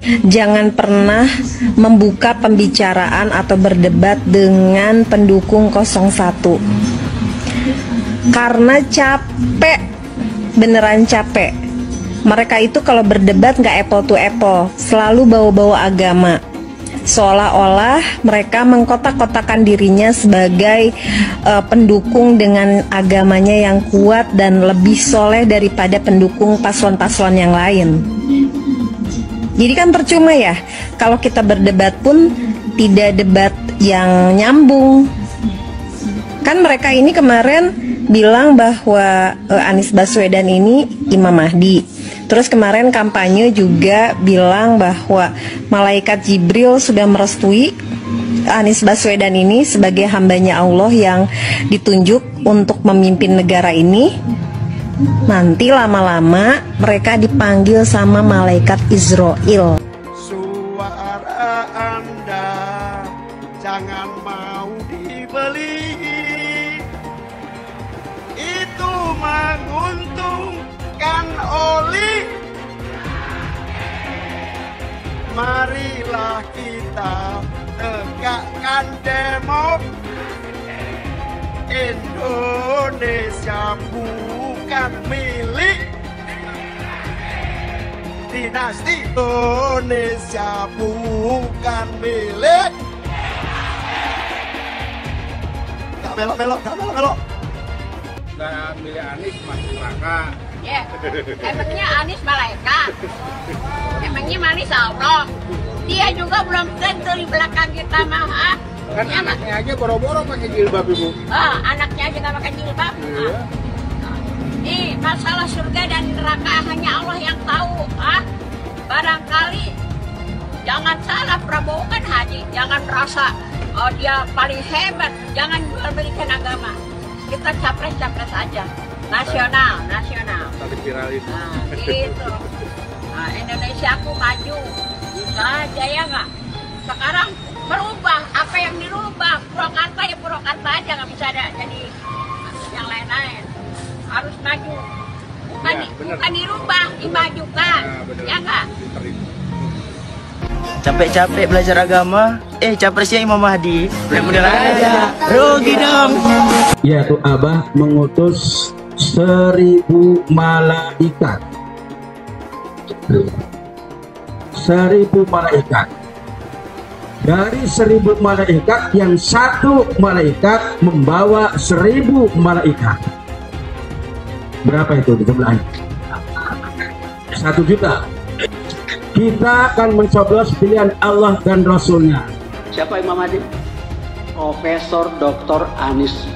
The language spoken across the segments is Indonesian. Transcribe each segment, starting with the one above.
Jangan pernah membuka pembicaraan atau berdebat dengan pendukung 01. Karena capek, beneran capek. Mereka itu kalau berdebat nggak apple to apple, selalu bawa-bawa agama. Seolah-olah mereka mengkotak-kotakan dirinya sebagai pendukung dengan agamanya yang kuat dan lebih soleh daripada pendukung paslon-paslon yang lain. Jadi kan percuma ya, kalau kita berdebat pun tidak debat yang nyambung. Kan mereka ini kemarin bilang bahwa Anies Baswedan ini Imam Mahdi. Terus kemarin kampanye juga bilang bahwa malaikat Jibril sudah merestui Anies Baswedan ini sebagai hambanya Allah yang ditunjuk untuk memimpin negara ini. Nanti lama-lama mereka dipanggil sama malaikat Israel. Suara Anda jangan mau dibeli, itu menguntungkan oli. Marilah kita tegakkan Indonesia bukan milik dinasti. Indonesia bukan milik. Gak melok. Gak milih Anies masuk neraka. Ya, emangnya Anies malaikat? Emangnya Anies Allah? Dia juga belum tentu di belakang kita mah. Kan ya, anaknya aja boro-boro pakai jilbab, Ibu. Anaknya aja nggak pakai jilbab. Iya. Nih, masalah surga dan neraka hanya Allah yang tahu. Barangkali jangan salah, Prabowo kan haji. Jangan merasa dia paling hebat. Jangan jual belikan agama. Kita capres-capres aja. Nasional. Tadi viralin. Nah, gitu. Nah, Indonesia aku maju. Bisa aja ya nggak? Sekarang berubah, apa yang dirubah? Purwakarta ya Purwakarta aja, nggak bisa ada jadi yang lain-lain. Harus maju. Bukan dirubah, dimajukan. Ya nggak? Capek-capek belajar agama, capresnya Imam Mahdi. Bener-bener aja, rugi dong. Yaitu Abah mengutus 1000 malaikat. 1000 malaikat. Dari 1000 malaikat, yang satu malaikat membawa 1000 malaikat. Berapa itu jumlahnya? 1 juta. Kita akan mencoblos pilihan Allah dan Rasulnya. Siapa Imam Mahdi? Profesor Dr. Anies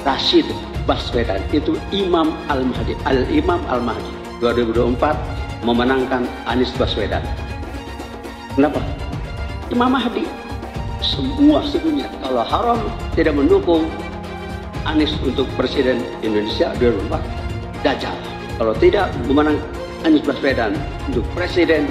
Rashid Baswedan. Itu Imam Al-Mahdi. Al-Imam Al-Mahdi 2024 memenangkan Anies Baswedan. Kenapa? Imam Mahdi. Semua sedunia kalau haram tidak mendukung Anies untuk Presiden Indonesia 2024, Dajjal. Kalau tidak memenang Anies Baswedan untuk Presiden,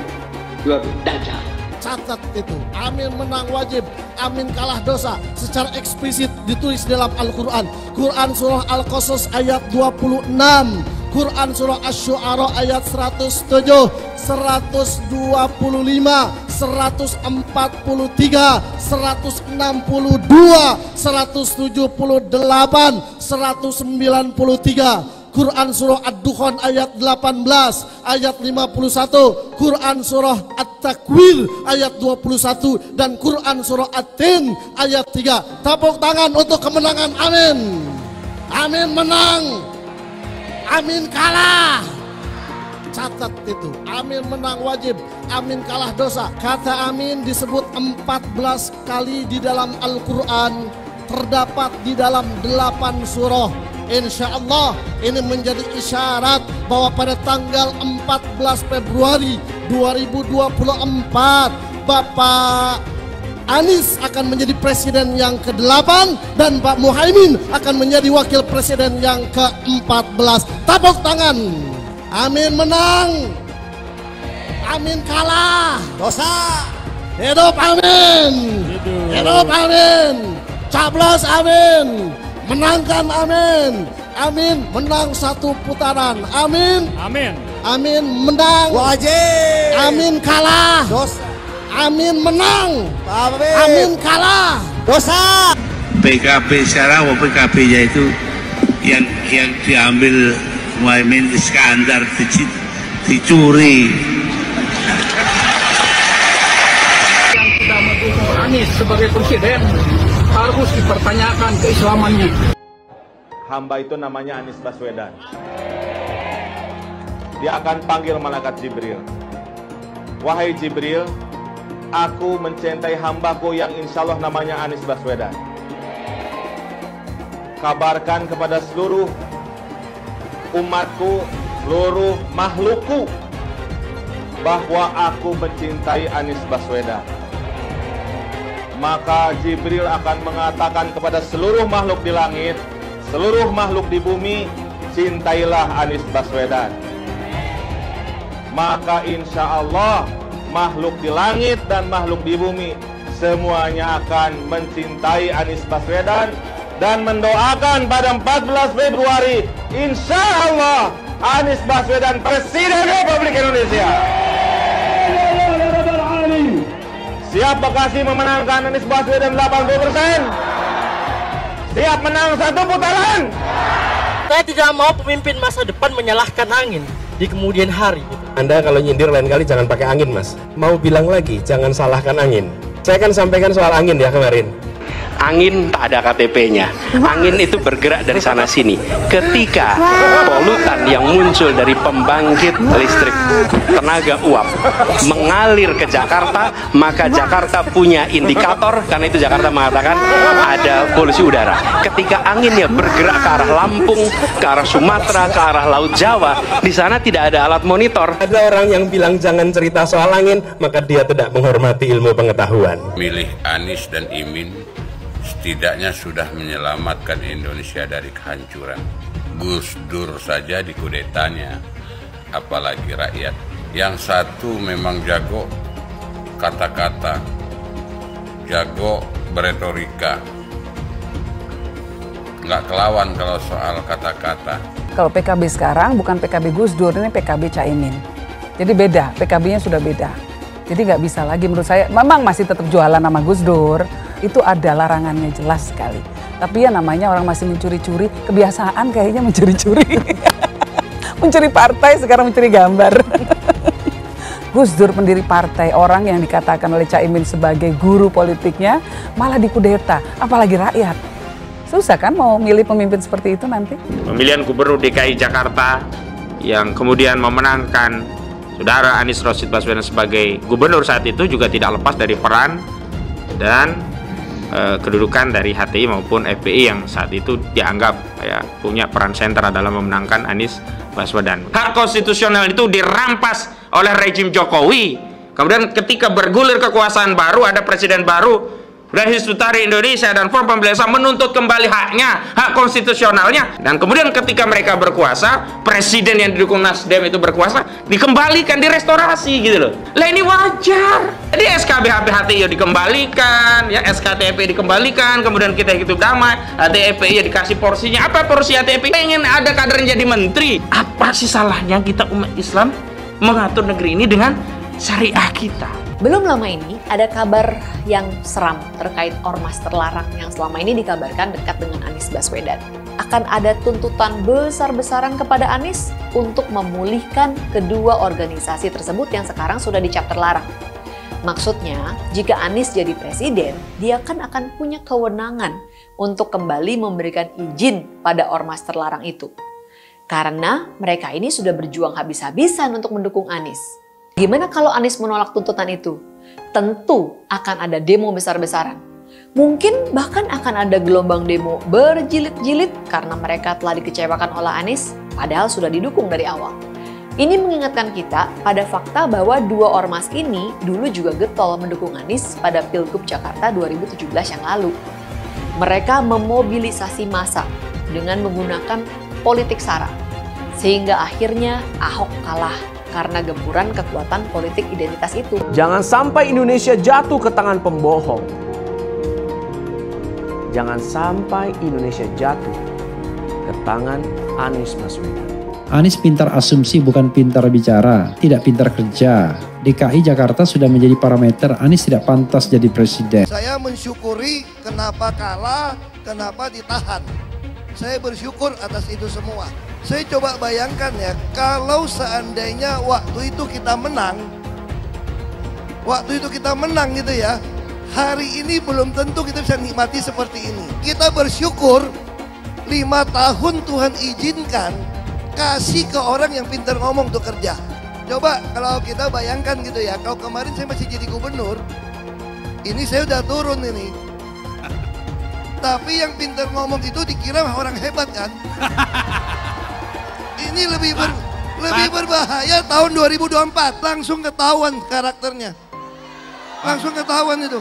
Dajjal. Catat itu, amin menang wajib, amin kalah dosa. Secara eksplisit ditulis dalam Al-Quran. Quran surah Al-Qasas ayat 26, Quran surah Asy-Syu'ara ayat 107, 125, 143, 162, 178, 193. Quran surah Ad-Dukhan ayat 18, ayat 51, Quran surah At-Takwir ayat 21, dan Quran surah At-Tin ayat 3. Tepuk tangan untuk kemenangan amin. Amin menang, amin kalah. Catat itu, amin menang wajib, amin kalah dosa. Kata amin disebut 14 kali di dalam Al-Quran, terdapat di dalam 8 surah. Insya Allah ini menjadi isyarat bahwa pada tanggal 14 Februari 2024 Bapak Anies akan menjadi presiden yang ke-8 dan Pak Muhaimin akan menjadi wakil presiden yang ke-14. Tepuk tangan. Amin menang, amin kalah dosa. Hidup amin, hidup amin, caplos amin, menangkan amin, amin menang 1 putaran, amin, amin, Amin menang. Wajib. Amin kalah. Dosa. Amin menang. Amin. Amin kalah. Dosa. PKB sekarang, PKB-nya itu yang diambil Muhaimin Iskandar dicuri. Yang tidak mendukung Anies sebagai presiden harus dipertanyakan keislamannya. Hamba itu namanya Anies Baswedan. Dia akan panggil malaikat Jibril. Wahai Jibril, aku mencintai hambaku yang insya Allah namanya Anies Baswedan. Kabarkan kepada seluruh umatku, seluruh makhlukku, bahwa aku mencintai Anies Baswedan. Maka Jibril akan mengatakan kepada seluruh makhluk di langit, seluruh makhluk di bumi, cintailah Anies Baswedan. Maka insya Allah makhluk di langit dan makhluk di bumi semuanya akan mencintai Anies Baswedan dan mendoakan pada 14 Februari insya Allah Anies Baswedan Presiden Republik Indonesia. Siap Bekasi memenangkan Anies Baswedan 80%. Siap menang satu putaran. Saya tidak mau pemimpin masa depan menyalahkan angin di kemudian hari. Anda kalau nyindir lain kali jangan pakai angin, Mas. Mau bilang lagi, jangan salahkan angin. Saya kan sampaikan soal angin ya kemarin. Angin tak ada KTP-nya. Angin itu bergerak dari sana sini. Ketika polutan yang muncul dari pembangkit listrik tenaga uap mengalir ke Jakarta, maka Jakarta punya indikator, karena itu Jakarta mengatakan ada polusi udara. Ketika anginnya bergerak ke arah Lampung, ke arah Sumatera, ke arah Laut Jawa, di sana tidak ada alat monitor. Ada orang yang bilang jangan cerita soal angin, maka dia tidak menghormati ilmu pengetahuan. Milih Anies dan Imin setidaknya sudah menyelamatkan Indonesia dari kehancuran. Gus Dur saja dikudetanya, apalagi rakyat. Yang satu memang jago kata-kata, jago beretorika, nggak kelawan kalau soal kata-kata. Kalau PKB sekarang bukan PKB Gus Dur, ini PKB Caimin. Jadi beda, PKB-nya sudah beda. Jadi nggak bisa lagi menurut saya, memang masih tetap jualan nama Gus Dur, itu ada larangannya jelas sekali. Tapi ya namanya orang masih mencuri-curi, kebiasaan kayaknya mencuri-curi. Mencuri partai, sekarang mencuri gambar. Gus Dur pendiri partai, orang yang dikatakan oleh Caimin sebagai guru politiknya, malah dikudeta, apalagi rakyat. Susah kan mau milih pemimpin seperti itu nanti? Pemilihan Gubernur DKI Jakarta yang kemudian memenangkan Saudara Anies Rashid Baswedan sebagai gubernur saat itu juga tidak lepas dari peran dan kedudukan dari HTI maupun FPI yang saat itu dianggap punya peran sentral dalam memenangkan Anies Baswedan. Hak konstitusional itu dirampas oleh rejim Jokowi. Kemudian ketika bergulir kekuasaan baru, ada presiden baru, dan Hizbut Tahrir Indonesia dan Front Pembela Islam menuntut kembali haknya, hak konstitusionalnya. Dan kemudian ketika mereka berkuasa, presiden yang didukung Nasdem itu berkuasa, dikembalikan, direstorasi gitu loh. Lah ini wajar. Jadi SKB HTI dikembalikan, ya SKTP dikembalikan, kemudian kita hidup damai, HTFPI ya dikasih porsinya. Apa porsi HTFPI? Pengen ada kadernya jadi menteri. Apa sih salahnya kita umat Islam mengatur negeri ini dengan syariah kita? Belum lama ini ada kabar yang seram terkait ormas terlarang yang selama ini dikabarkan dekat dengan Anies Baswedan. Akan ada tuntutan besar-besaran kepada Anies untuk memulihkan kedua organisasi tersebut yang sekarang sudah dicap terlarang. Maksudnya, jika Anies jadi presiden, dia kan akan punya kewenangan untuk kembali memberikan izin pada ormas terlarang itu. Karena mereka ini sudah berjuang habis-habisan untuk mendukung Anies. Gimana kalau Anies menolak tuntutan itu? Tentu akan ada demo besar-besaran. Mungkin bahkan akan ada gelombang demo berjilid-jilid karena mereka telah dikecewakan oleh Anies, padahal sudah didukung dari awal. Ini mengingatkan kita pada fakta bahwa dua ormas ini dulu juga getol mendukung Anies pada Pilgub Jakarta 2017 yang lalu. Mereka memobilisasi massa dengan menggunakan politik sara, sehingga akhirnya Ahok kalah karena gempuran kekuatan politik identitas itu. Jangan sampai Indonesia jatuh ke tangan pembohong. Jangan sampai Indonesia jatuh ke tangan Anies Baswedan. Anies pintar asumsi bukan pintar bicara, tidak pintar kerja. DKI Jakarta sudah menjadi parameter Anies tidak pantas jadi presiden. Saya mensyukuri kenapa kalah, kenapa ditahan. Saya bersyukur atas itu semua. Saya coba bayangkan ya, kalau seandainya waktu itu kita menang gitu ya, hari ini belum tentu kita bisa nikmati seperti ini. Kita bersyukur 5 tahun Tuhan izinkan kasih ke orang yang pintar ngomong untuk kerja. Coba kalau kita bayangkan gitu ya, kalau kemarin saya masih jadi gubernur, ini saya udah turun ini. Tapi yang pintar ngomong itu dikira orang hebat kan? Ini lebih berbahaya tahun 2024, langsung ketahuan karakternya. Langsung ketahuan itu.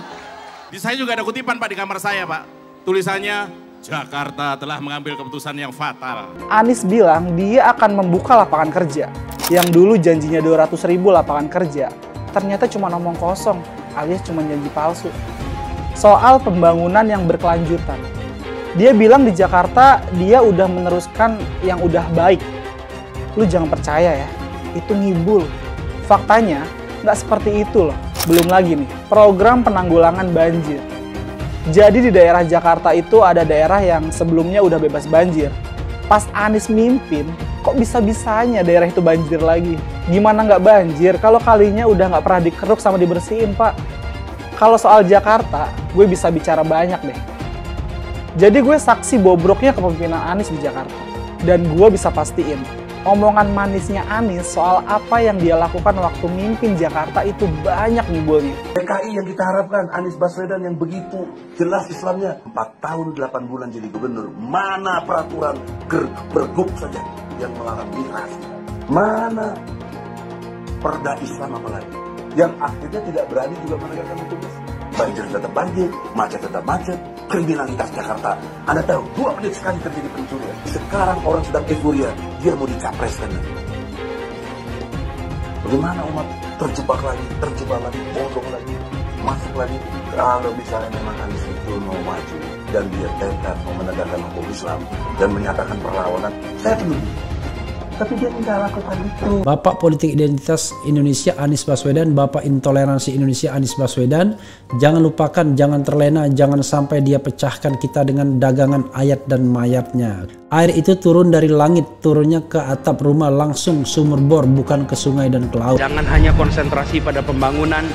Di saya juga ada kutipan Pak di kamar saya Pak. Tulisannya, Jakarta telah mengambil keputusan yang fatal. Anies bilang dia akan membuka lapangan kerja. Yang dulu janjinya 200.000 lapangan kerja, ternyata cuma omong kosong, alias cuma janji palsu. Soal pembangunan yang berkelanjutan. Dia bilang di Jakarta dia udah meneruskan yang udah baik. Lu jangan percaya ya, itu ngibul. Faktanya nggak seperti itu loh. Belum lagi nih, program penanggulangan banjir. Jadi di daerah Jakarta itu ada daerah yang sebelumnya udah bebas banjir. Pas Anies mimpin, kok bisa-bisanya daerah itu banjir lagi? Gimana nggak banjir kalau kalinya udah nggak pernah dikeruk sama dibersihin, Pak? Kalau soal Jakarta, gue bisa bicara banyak deh. Jadi gue saksi bobroknya kepemimpinan Anies di Jakarta. Dan gue bisa pastiin, omongan manisnya Anies soal apa yang dia lakukan waktu mimpin Jakarta itu banyak ngibulnya. DKI yang kita harapkan, Anies Baswedan yang begitu jelas Islamnya. 4 tahun 8 bulan jadi gubernur. Mana peraturan pergub saja yang melarang miras? Mana perda Islam apalagi? Yang akhirnya tidak berani juga menegakkan hukum. Banjir tetap banjir, macet tetap macet. Kriminalitas Jakarta, Anda tahu 2 menit sekali terjadi pencurian. Sekarang orang sedang euforia, dia mau dicapreskan. Bagaimana umat terjebak lagi, bodoh lagi, masuk lagi. Kalau misalnya memang Anies itu mau maju dan dia tekad mau menegakkan hukum Islam dan menyatakan perlawanan, saya tunggu. Tapi dia tidak lakukan itu. Bapak politik identitas Indonesia Anies Baswedan, Bapak intoleransi Indonesia Anies Baswedan. Jangan lupakan, jangan terlena, jangan sampai dia pecahkan kita dengan dagangan ayat dan mayatnya. Air itu turun dari langit, turunnya ke atap rumah langsung sumur bor, bukan ke sungai dan ke laut. Jangan hanya konsentrasi pada pembangunan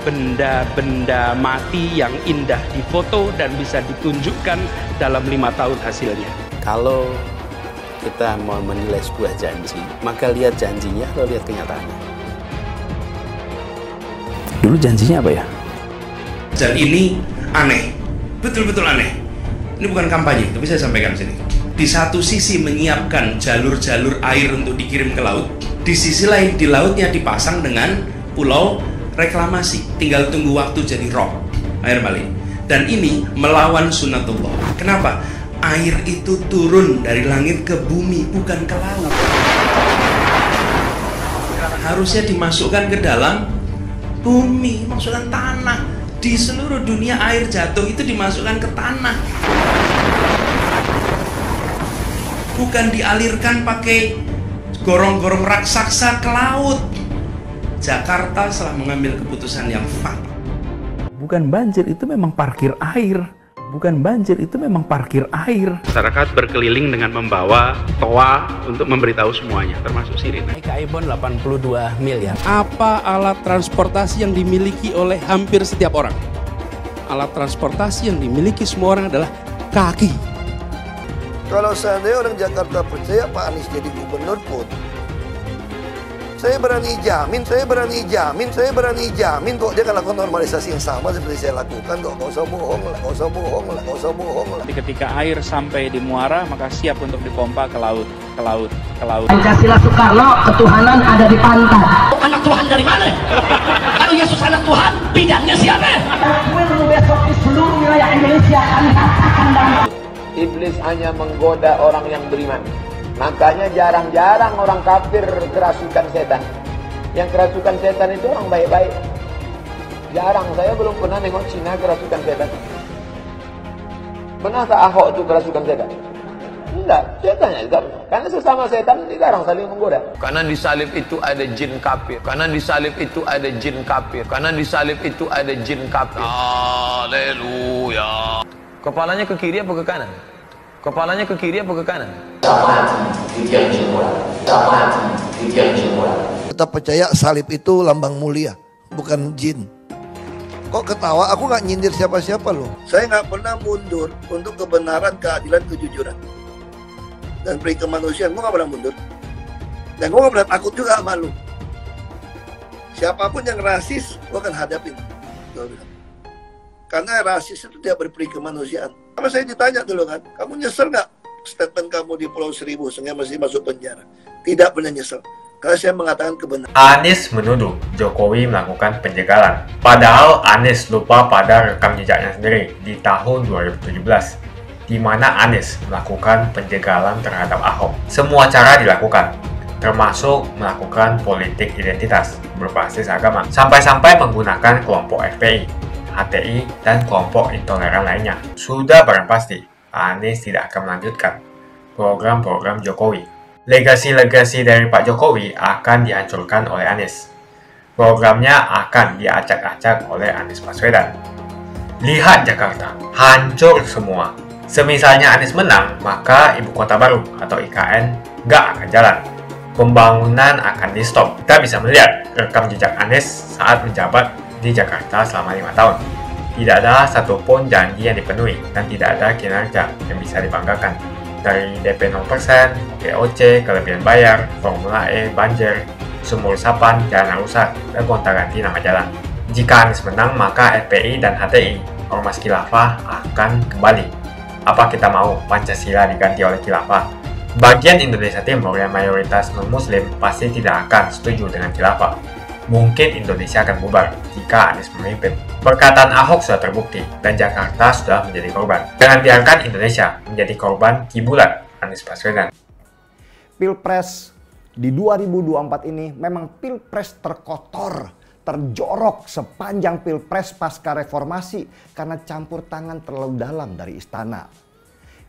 benda-benda mati yang indah difoto dan bisa ditunjukkan dalam 5 tahun hasilnya. Kalau kita mau menilai sebuah janji, maka lihat janjinya atau lihat kenyataannya. Dulu janjinya apa ya? Dan ini aneh, betul-betul aneh. Ini bukan kampanye, tapi saya sampaikan sini. Di satu sisi menyiapkan jalur-jalur air untuk dikirim ke laut, di sisi lain di lautnya dipasang dengan pulau reklamasi, tinggal tunggu waktu jadi rob, air balik. Dan ini melawan sunnatullah. Kenapa? Air itu turun dari langit ke bumi, bukan ke laut. Harusnya dimasukkan ke dalam bumi, masukkan tanah. Di seluruh dunia air jatuh itu dimasukkan ke tanah. Bukan dialirkan pakai gorong-gorong raksasa ke laut. Jakarta telah mengambil keputusan yang fatal. Bukan banjir, itu memang parkir air. Bukan banjir, itu memang parkir air. Masyarakat berkeliling dengan membawa toa untuk memberitahu semuanya, termasuk sirine. DKI Bond 82 miliar. Apa alat transportasi yang dimiliki oleh hampir setiap orang? Alat transportasi yang dimiliki semua orang adalah kaki. Kalau seandainya orang Jakarta percaya Pak Anies jadi gubernur pun, saya berani jamin kok dia akan lakukan normalisasi yang sama seperti saya lakukan kok. Gak usah bohong lah. Ketika air sampai di muara, maka siap untuk dipompa ke laut. Pancasila Soekarno, ketuhanan ada di pantai. Anak Tuhan dari mana? Kalau Yesus anak Tuhan, bidangnya siapa? Besok di seluruh wilayah Indonesia kami katakan damai. Iblis hanya menggoda orang yang beriman. Makanya jarang-jarang orang kafir kerasukan setan. Yang kerasukan setan itu orang baik-baik. Jarang, saya belum pernah nengok Cina kerasukan setan. Pernah tak Ahok itu kerasukan setan? Enggak, setannya juga. Karena sesama setan dilarang saling menggoda. Karena di salib itu ada jin kafir. Karena di salib itu ada jin kafir. Karena di salib itu ada jin kafir. Haleluya. Kepalanya ke kiri apa ke kanan? Kepalanya ke kiri apa ke kanan? Tetap percaya salib itu lambang mulia, bukan jin. Kok ketawa? Aku nggak nyindir siapa-siapa loh. Saya nggak pernah mundur untuk kebenaran, keadilan, kejujuran, dan peri kemanusiaan. Gue nggak pernah mundur. Dan gue nggak pernah takut juga sama lu. Siapapun yang rasis, gue akan hadapin. Karena rasis itu tidak berperi kemanusiaan. Sama saya ditanya dulu kan, kamu nyesel nggak statement kamu di Pulau Seribu sehingga masih masuk penjara? Tidak pernah nyesel. Karena saya mengatakan kebenaran. Anies menuduh Jokowi melakukan penjagalan. Padahal Anies lupa pada rekam jejaknya sendiri di tahun 2017, di mana Anies melakukan penjagalan terhadap Ahok. Semua cara dilakukan, termasuk melakukan politik identitas berbasis agama, sampai-sampai menggunakan kelompok FPI, HTI, dan kelompok intoleran lainnya. Sudah barang pasti, Anies tidak akan melanjutkan program-program Jokowi. Legasi-legasi dari Pak Jokowi akan dihancurkan oleh Anies. Programnya akan diacak-acak oleh Anies Baswedan. Lihat Jakarta, hancur semua. Semisalnya Anies menang, maka Ibu Kota Baru atau IKN nggak akan jalan. Pembangunan akan di-stop. Kita bisa melihat rekam jejak Anies saat menjabat di Jakarta selama 5 tahun. Tidak ada satupun janji yang dipenuhi dan tidak ada kinerja yang bisa dibanggakan. Dari DP 0%, VOC, kelebihan bayar, Formula E, banjir, sumur resapan, jalan rusak, dan gonta-ganti nama jalan. Jika Anies menang, maka FPI dan HTI, Ormas Khilafah, akan kembali. Apa kita mau Pancasila diganti oleh Khilafah? Bagian Indonesia Timur yang mayoritas non-Muslim pasti tidak akan setuju dengan Khilafah. Mungkin Indonesia akan bubar jika Anies memimpin. Perkataan Ahok sudah terbukti dan Jakarta sudah menjadi korban. Jangan biarkan Indonesia menjadi korban kibulan Anies Baswedan. Pilpres di 2024 ini memang pilpres terkotor, terjorok sepanjang pilpres pasca reformasi karena campur tangan terlalu dalam dari istana.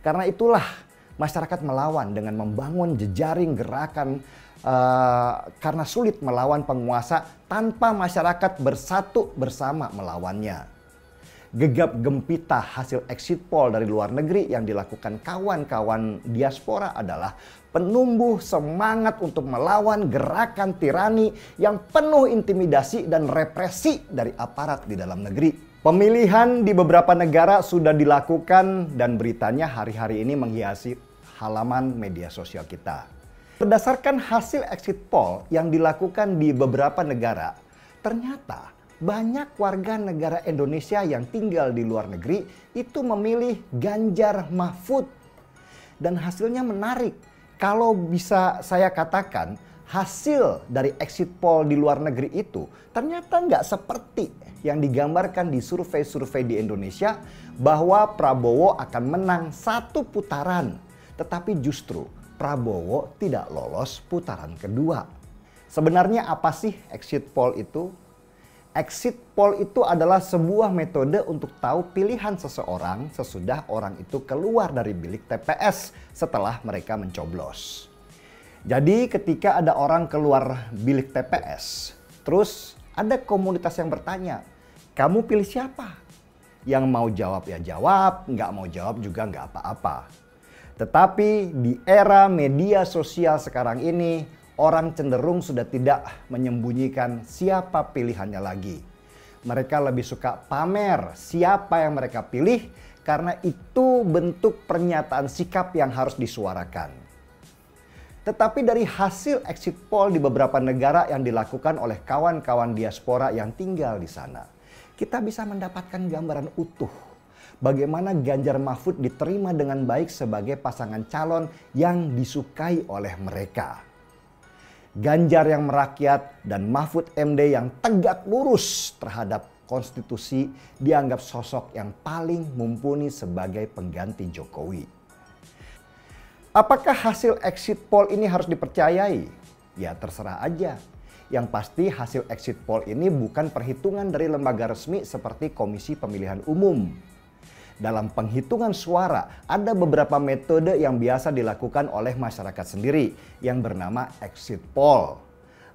Karena itulah masyarakat melawan dengan membangun jejaring gerakan karena sulit melawan penguasa tanpa masyarakat bersatu bersama melawannya. Gegap gempita hasil exit poll dari luar negeri yang dilakukan kawan-kawan diaspora adalah penumbuh semangat untuk melawan gerakan tirani yang penuh intimidasi dan represi dari aparat di dalam negeri. Pemilihan di beberapa negara sudah dilakukan dan beritanya hari-hari ini menghiasi halaman media sosial kita. Berdasarkan hasil exit poll yang dilakukan di beberapa negara, ternyata banyak warga negara Indonesia yang tinggal di luar negeri itu memilih Ganjar Mahfud. Dan hasilnya menarik. Kalau bisa saya katakan, hasil dari exit poll di luar negeri itu ternyata nggak seperti yang digambarkan di survei-survei di Indonesia bahwa Prabowo akan menang satu putaran. Tetapi justru Prabowo tidak lolos putaran kedua. Sebenarnya apa sih exit poll itu? Exit poll itu adalah sebuah metode untuk tahu pilihan seseorang sesudah orang itu keluar dari bilik TPS setelah mereka mencoblos. Jadi ketika ada orang keluar bilik TPS, terus ada komunitas yang bertanya, kamu pilih siapa? Yang mau jawab ya jawab, nggak mau jawab juga nggak apa-apa. Tetapi di era media sosial sekarang ini, orang cenderung sudah tidak menyembunyikan siapa pilihannya lagi. Mereka lebih suka pamer siapa yang mereka pilih karena itu bentuk pernyataan sikap yang harus disuarakan. Tetapi dari hasil exit poll di beberapa negara yang dilakukan oleh kawan-kawan diaspora yang tinggal di sana, kita bisa mendapatkan gambaran utuh bagaimana Ganjar Mahfud diterima dengan baik sebagai pasangan calon yang disukai oleh mereka. Ganjar yang merakyat dan Mahfud MD yang tegak lurus terhadap konstitusi dianggap sosok yang paling mumpuni sebagai pengganti Jokowi. Apakah hasil exit poll ini harus dipercayai? Ya terserah aja. Yang pasti hasil exit poll ini bukan perhitungan dari lembaga resmi seperti Komisi Pemilihan Umum. Dalam penghitungan suara, ada beberapa metode yang biasa dilakukan oleh masyarakat sendiri yang bernama exit poll.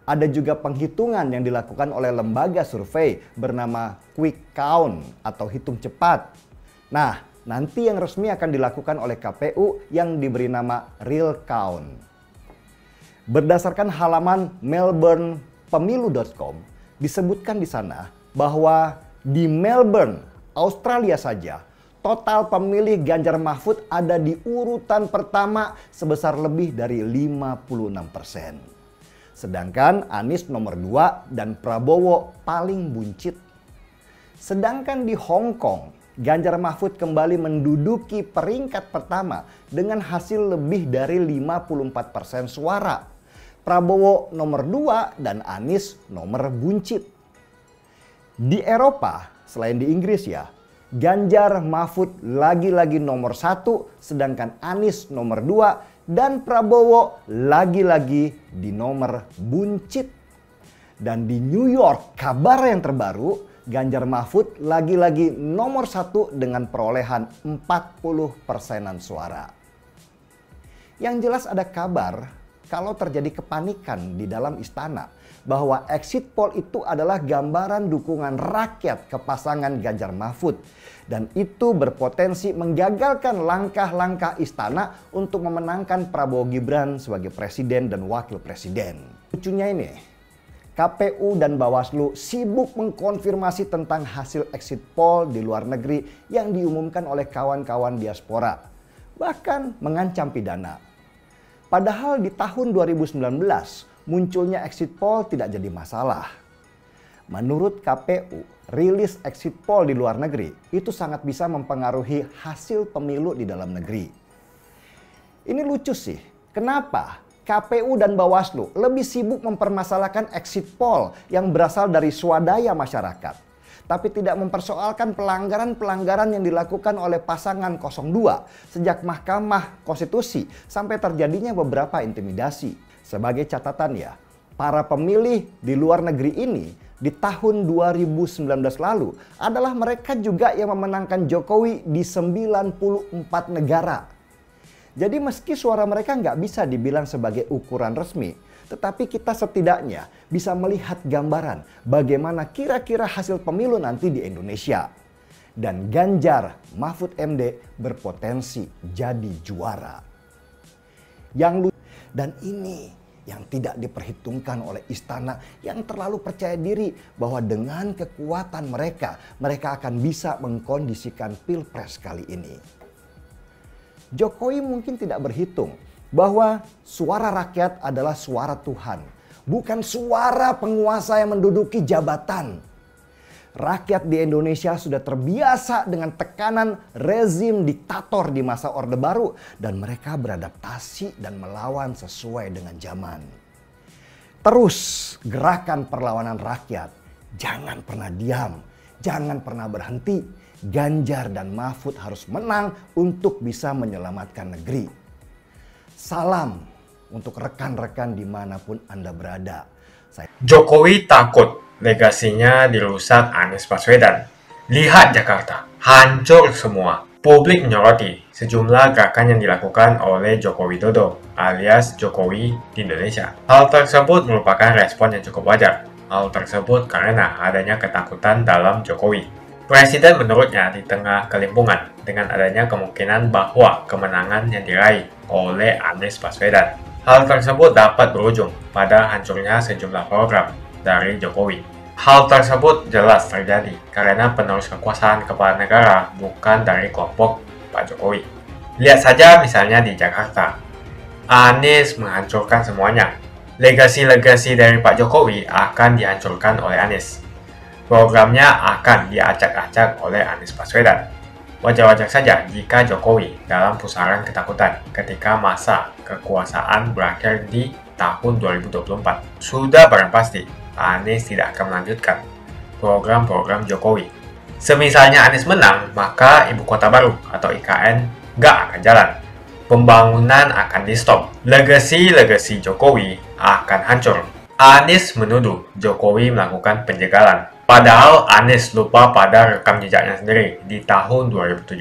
Ada juga penghitungan yang dilakukan oleh lembaga survei bernama quick count atau hitung cepat. Nah, nanti yang resmi akan dilakukan oleh KPU yang diberi nama real count. Berdasarkan halaman melbournepemilu.com, disebutkan di sana bahwa di Melbourne, Australia saja, total pemilih Ganjar Mahfud ada di urutan pertama sebesar lebih dari 56%. Sedangkan Anies nomor 2 dan Prabowo paling buncit. Sedangkan di Hong Kong, Ganjar Mahfud kembali menduduki peringkat pertama dengan hasil lebih dari 54% suara. Prabowo nomor 2 dan Anies nomor buncit. Di Eropa, selain di Inggris ya, Ganjar Mahfud lagi-lagi nomor 1, sedangkan Anies nomor 2, dan Prabowo lagi-lagi di nomor buncit. Dan di New York, kabar yang terbaru, Ganjar Mahfud lagi-lagi nomor 1 dengan perolehan 40%-an suara. Yang jelas ada kabar kalau terjadi kepanikan di dalam istana bahwa exit poll itu adalah gambaran dukungan rakyat ke pasangan Ganjar Mahfud. Dan itu berpotensi menggagalkan langkah-langkah istana untuk memenangkan Prabowo Gibran sebagai presiden dan wakil presiden. Lucunya ini, KPU dan Bawaslu sibuk mengkonfirmasi tentang hasil exit poll di luar negeri yang diumumkan oleh kawan-kawan diaspora. Bahkan mengancam pidana. Padahal di tahun 2019 munculnya exit poll tidak jadi masalah. Menurut KPU, rilis exit poll di luar negeri itu sangat bisa mempengaruhi hasil pemilu di dalam negeri. Ini lucu sih, kenapa KPU dan Bawaslu lebih sibuk mempermasalahkan exit poll yang berasal dari swadaya masyarakat, tapi tidak mempersoalkan pelanggaran-pelanggaran yang dilakukan oleh pasangan 02 sejak Mahkamah Konstitusi sampai terjadinya beberapa intimidasi. Sebagai catatan ya, para pemilih di luar negeri ini di tahun 2019 lalu adalah mereka juga yang memenangkan Jokowi di 94 negara. Jadi meski suara mereka nggak bisa dibilang sebagai ukuran resmi, tetapi kita setidaknya bisa melihat gambaran bagaimana kira-kira hasil pemilu nanti di Indonesia. Dan Ganjar Mahfud MD berpotensi jadi juara. Dan ini yang tidak diperhitungkan oleh istana yang terlalu percaya diri bahwa dengan kekuatan mereka akan bisa mengkondisikan pilpres kali ini. Jokowi mungkin tidak berhitung bahwa suara rakyat adalah suara Tuhan, bukan suara penguasa yang menduduki jabatan. Rakyat di Indonesia sudah terbiasa dengan tekanan rezim diktator di masa Orde Baru dan mereka beradaptasi dan melawan sesuai dengan zaman. Terus gerakan perlawanan rakyat, jangan pernah diam, jangan pernah berhenti. Ganjar dan Mahfud harus menang untuk bisa menyelamatkan negeri. Salam untuk rekan-rekan dimanapun Anda berada. Jokowi takut legasinya dirusak Anies Baswedan. Lihat Jakarta, hancur semua. Publik menyoroti sejumlah gerakan yang dilakukan oleh Joko Widodo alias Jokowi di Indonesia. Hal tersebut merupakan respon yang cukup wajar. Hal tersebut karena adanya ketakutan dalam Jokowi. Presiden menurutnya di tengah kelimpungan dengan adanya kemungkinan bahwa kemenangan yang diraih oleh Anies Baswedan. Hal tersebut dapat berujung pada hancurnya sejumlah program dari Jokowi. Hal tersebut jelas terjadi karena penerus kekuasaan kepala negara bukan dari kelompok Pak Jokowi. Lihat saja misalnya di Jakarta. Anies menghancurkan semuanya. Legasi-legasi dari Pak Jokowi akan dihancurkan oleh Anies. Programnya akan diacak-acak oleh Anies Baswedan. Wajar-wajar saja jika Jokowi dalam pusaran ketakutan ketika masa kekuasaan berakhir di tahun 2024. Sudah barang pasti Anies tidak akan melanjutkan program-program Jokowi. Semisalnya Anies menang, maka ibu kota baru atau IKN nggak akan jalan. Pembangunan akan di-stop. Legasi-legasi Jokowi akan hancur. Anies menuduh Jokowi melakukan penjagalan. Padahal Anies lupa pada rekam jejaknya sendiri di tahun 2017,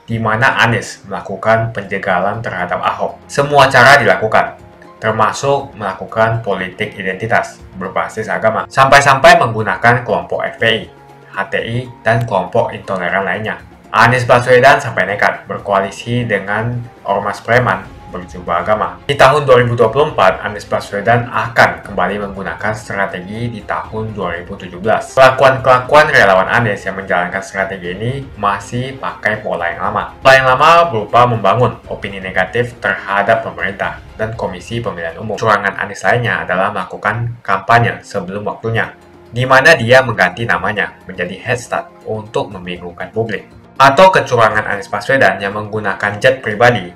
di mana Anies melakukan penjagalan terhadap Ahok. Semua cara dilakukan, termasuk melakukan politik identitas berbasis agama, sampai-sampai menggunakan kelompok FPI, HTI, dan kelompok intoleran lainnya. Anies Baswedan sampai nekat berkoalisi dengan ormas preman berjubah agama. Di tahun 2024, Anies Baswedan akan kembali menggunakan strategi di tahun 2017. Kelakuan-kelakuan relawan Anies yang menjalankan strategi ini masih pakai pola yang lama. Pola yang lama berupa membangun opini negatif terhadap pemerintah dan Komisi Pemilihan Umum. Curangan Anies lainnya adalah melakukan kampanye sebelum waktunya, di mana dia mengganti namanya menjadi head start untuk membingungkan publik. Atau kecurangan Anies Baswedan yang menggunakan jet pribadi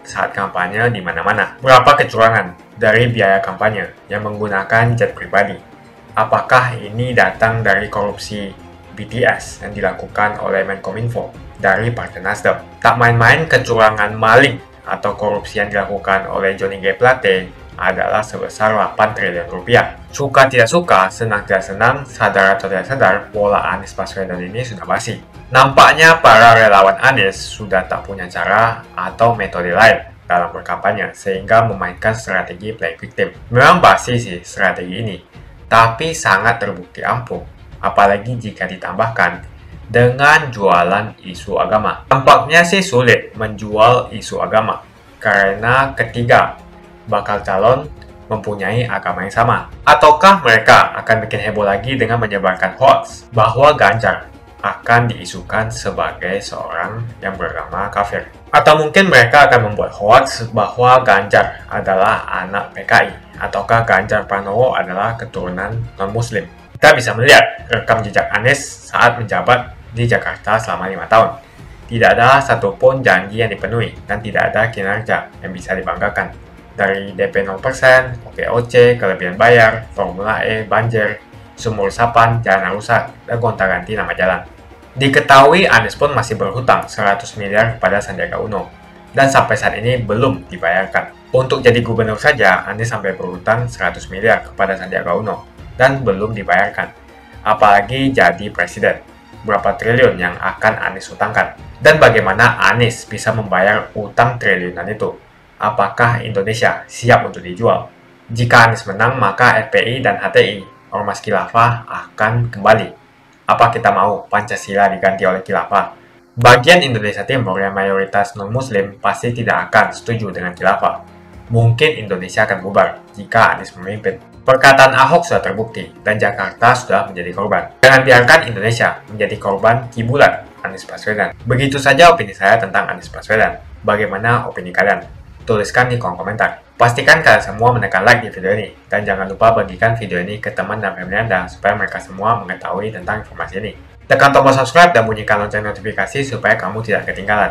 saat kampanye di mana-mana. Berapa kecurangan dari biaya kampanye yang menggunakan jet pribadi? Apakah ini datang dari korupsi BTS yang dilakukan oleh Menkominfo dari Partai Nasdem? Tak main-main kecurangan maling atau korupsi yang dilakukan oleh Johnny G. Plate adalah sebesar 8 triliun rupiah. Suka tidak suka, senang tidak senang, sadar atau tidak sadar, pola Anies Baswedan ini sudah basi. Nampaknya para relawan Anies sudah tak punya cara atau metode lain dalam berkampanye, sehingga memainkan strategi play victim. Memang basi sih strategi ini, tapi sangat terbukti ampuh, apalagi jika ditambahkan dengan jualan isu agama. Tampaknya sih sulit menjual isu agama, karena ketiga bakal calon mempunyai agama yang sama. Ataukah mereka akan bikin heboh lagi dengan menyebarkan hoax bahwa Ganjar akan diisukan sebagai seorang yang beragama kafir? Atau mungkin mereka akan membuat hoax bahwa Ganjar adalah anak PKI, ataukah Ganjar Pranowo adalah keturunan non-muslim? Kita bisa melihat rekam jejak Anies saat menjabat di Jakarta selama 5 tahun. Tidak ada satupun janji yang dipenuhi dan tidak ada kinerja yang bisa dibanggakan. Dari DP 0%, OKOC, kelebihan bayar, Formula E, banjir, sumur resapan, jalan rusak, dan gonta-ganti nama jalan. Diketahui Anies pun masih berhutang 100 miliar kepada Sandiaga Uno, dan sampai saat ini belum dibayarkan. Untuk jadi gubernur saja, Anies sampai berhutang 100 miliar kepada Sandiaga Uno, dan belum dibayarkan. Apalagi jadi presiden, berapa triliun yang akan Anies hutangkan? Dan bagaimana Anies bisa membayar utang triliunan itu? Apakah Indonesia siap untuk dijual? Jika Anies menang, maka FPI dan HTI, Ormas Khilafah, akan kembali. Apa kita mau Pancasila diganti oleh Khilafah? Bagian Indonesia Timur yang mayoritas non-muslim pasti tidak akan setuju dengan Khilafah. Mungkin Indonesia akan bubar jika Anies memimpin. Perkataan Ahok sudah terbukti dan Jakarta sudah menjadi korban. Jangan biarkan Indonesia menjadi korban kibulan Anies Baswedan. Begitu saja opini saya tentang Anies Baswedan. Bagaimana opini kalian? Tuliskan di kolom komentar. Pastikan kalian semua menekan like di video ini. Dan jangan lupa bagikan video ini ke teman dan family Anda supaya mereka semua mengetahui tentang informasi ini. Tekan tombol subscribe dan bunyikan lonceng notifikasi supaya kamu tidak ketinggalan.